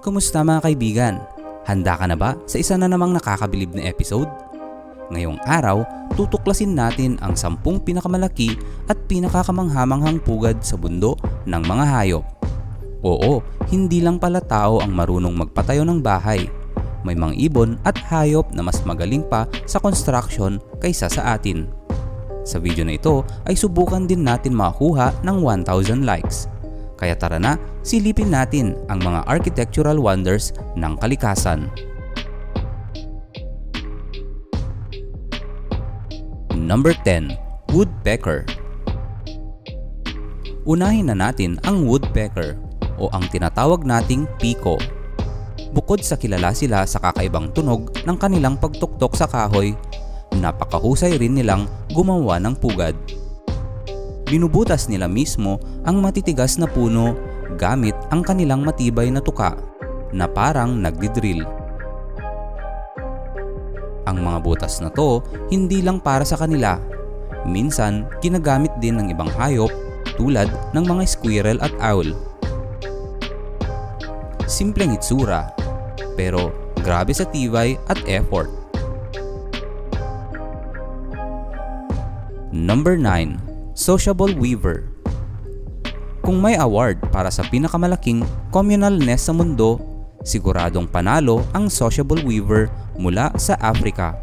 Kumusta mga kaibigan? Handa ka na ba sa isa na namang nakakabilib na episode? Ngayong araw, tutuklasin natin ang 10 pinakamalaki at pinakakamanghamanghang pugad sa mundo ng mga hayop. Oo, hindi lang pala tao ang marunong magpatayo ng bahay. May mga ibon at hayop na mas magaling pa sa construction kaysa sa atin. Sa video na ito ay subukan din natin makakuha ng 1,000 likes. Kaya tara na, silipin natin ang mga architectural wonders ng kalikasan. Number 10. Woodpecker. Unahin na natin ang woodpecker o ang tinatawag nating piko. Bukod sa kilala sila sa kakaibang tunog ng kanilang pagtuktok sa kahoy, napakahusay rin nilang gumawa ng pugad. Binubutas nila mismo ang matitigas na puno gamit ang kanilang matibay na tuka na parang nagdidrill. Ang mga butas na to hindi lang para sa kanila. Minsan, ginagamit din ng ibang hayop tulad ng mga squirrel at owl. Simpleng itsura, pero grabe sa tibay at effort. Number 9. Sociable Weaver. Kung may award para sa pinakamalaking communal nest sa mundo, siguradong panalo ang Sociable Weaver mula sa Africa.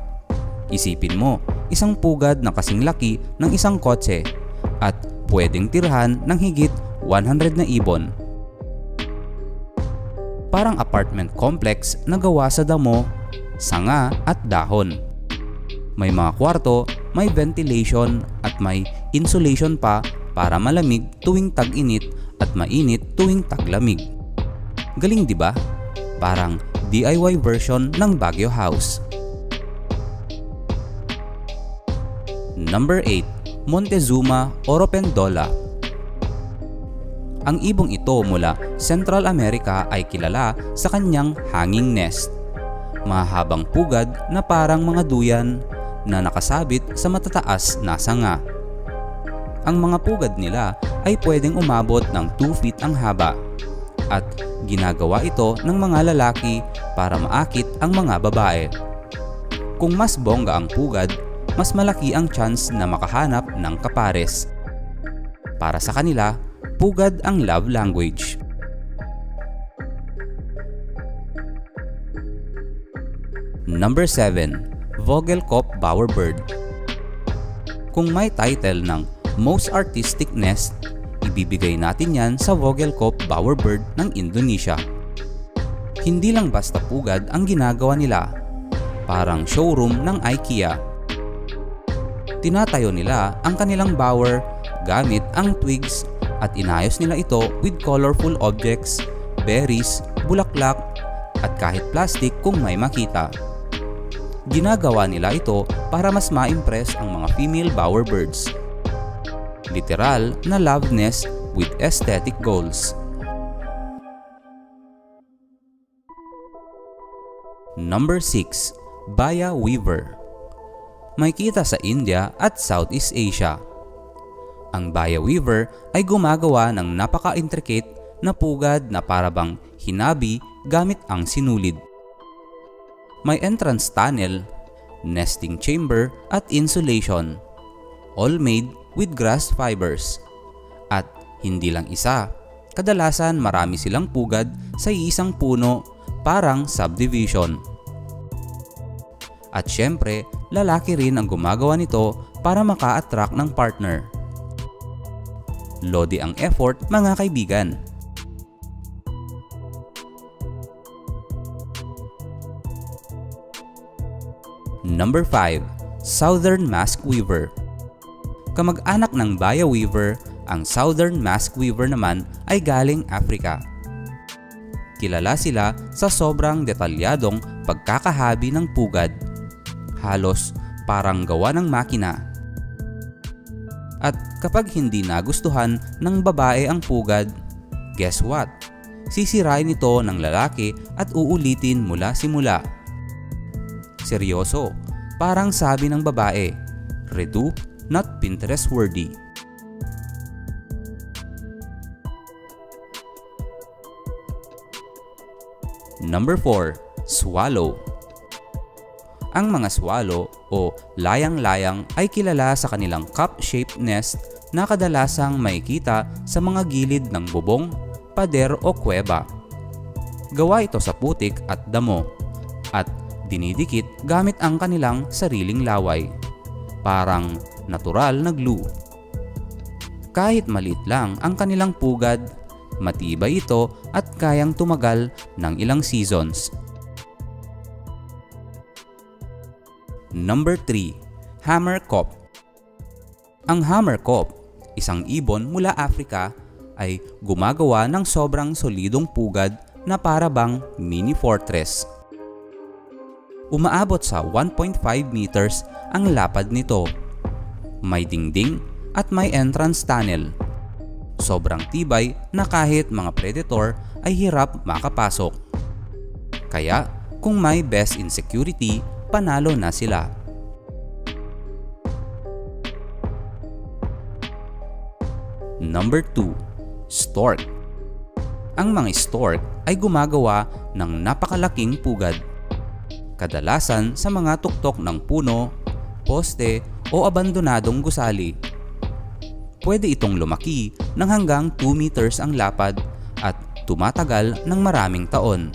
Isipin mo, isang pugad na kasing laki ng isang kotse at pwedeng tirhan ng higit 100 na ibon. Parang apartment complex na gawa sa damo, sanga at dahon. May mga kwarto, may ventilation at may insulation pa para malamig tuwing tag-init at mainit tuwing taglamig. Galing di ba? Parang DIY version ng Baguio House. Number 8. Montezuma oropendola. Ang ibong ito mula Central America ay kilala sa kanyang hanging nest. Mahabang pugad na parang mga duyan na nakasabit sa matataas na sanga. Ang mga pugad nila ay pwedeng umabot ng 2 feet ang haba at ginagawa ito ng mga lalaki para maakit ang mga babae. Kung mas bongga ang pugad, mas malaki ang chance na makahanap ng kapares. Para sa kanila, pugad ang love language. Number 7. Vogelkop bowerbird. Kung may title ng Most Artistic Nest, ibibigay natin yan sa Vogelkop bowerbird ng Indonesia. Hindi lang basta pugad ang ginagawa nila, parang showroom ng IKEA. Tinatayo nila ang kanilang bower gamit ang twigs at inayos nila ito with colorful objects, berries, bulaklak at kahit plastic kung may makita. Ginagawa nila ito para mas ma-impress ang mga female bowerbirds. Literal na love nest with aesthetic goals. Number 6. Baya Weaver. May kita sa India at Southeast Asia. Ang Baya Weaver ay gumagawa ng napaka-intricate na pugad na parabang hinabi gamit ang sinulid. May entrance tunnel, nesting chamber at insulation, all made with grass fibers. At hindi lang isa, kadalasan marami silang pugad sa isang puno, parang subdivision. At syempre, lalaki rin ang gumagawa nito para maka-attract ng partner. Lodi ang effort mga kaibigan. Number 5. Southern Mask Weaver. Kamag-anak ng Baya Weaver, ang Southern Mask Weaver naman ay galing Africa. Kilala sila sa sobrang detalyadong pagkakahabi ng pugad. Halos parang gawa ng makina. At kapag hindi nagustuhan ng babae ang pugad, guess what? Sisirain ito ng lalaki at uulitin mula simula. Seryoso, parang sabi ng babae, redo, not Pinterest worthy. Number 4. Swallow. Ang mga swallow o layang-layang ay kilala sa kanilang cup-shaped nest na kadalasang makikita sa mga gilid ng bubong, pader o kuweba. Gawa ito sa putik at damo at dinidikit gamit ang kanilang sariling laway, parang natural na glue. Kahit maliit lang ang kanilang pugad, matibay ito at kayang tumagal ng ilang seasons. Number 3. Hammerkop. Ang hammerkop, isang ibon mula Africa, ay gumagawa ng sobrang solidong pugad na para bang mini fortress. Umaabot sa 1.5 meters ang lapad nito. May dingding at may entrance tunnel. Sobrang tibay na kahit mga predator ay hirap makapasok. Kaya kung may best in security, panalo na sila. Number 2. Stork. Ang mga stork ay gumagawa ng napakalaking pugad. Kadalasan sa mga tuktok ng puno, poste o abandonadong gusali. Pwede itong lumaki ng hanggang 2 meters ang lapad at tumatagal ng maraming taon.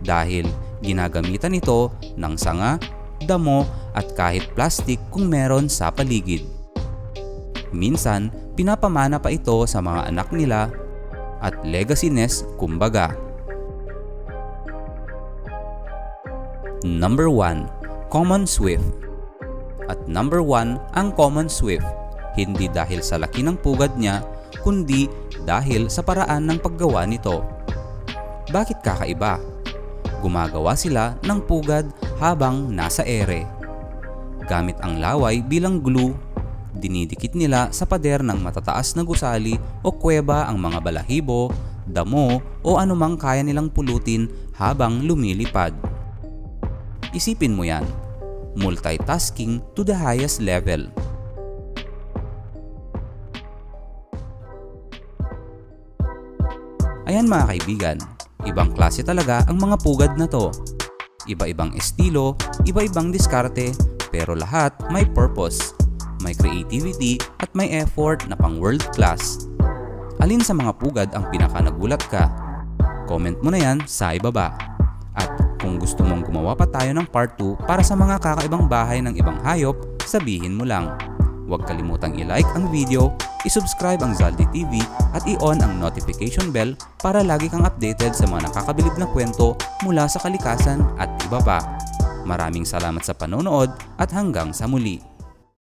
Dahil ginagamitan ito ng sanga, damo at kahit plastik kung meron sa paligid. Minsan, pinapamana pa ito sa mga anak nila at legacy nest kumbaga. Number 1. Common Swift. At number 1 ang common swift, hindi dahil sa laki ng pugad niya, kundi dahil sa paraan ng paggawa nito. Bakit kakaiba? Gumagawa sila ng pugad habang nasa ere. Gamit ang laway bilang glue, dinidikit nila sa pader ng matataas na gusali o kuweba ang mga balahibo, damo o anumang kaya nilang pulutin habang lumilipad. Isipin mo yan, multitasking to the highest level. Ayan mga kaibigan, ibang klase talaga ang mga pugad na to. Iba-ibang estilo, iba-ibang diskarte, pero lahat may purpose, may creativity at may effort na pang world class. Alin sa mga pugad ang pinaka nagulat ka? Comment mo na yan sa ibaba. At kung gusto mong gumawa pa tayo ng part 2 para sa mga kakaibang bahay ng ibang hayop, sabihin mo lang. Huwag kalimutang i-like ang video, i-subscribe ang Zaldi TV at i-on ang notification bell para lagi kang updated sa mga nakakabilib na kwento mula sa kalikasan at iba pa. Maraming salamat sa panonood at hanggang sa muli.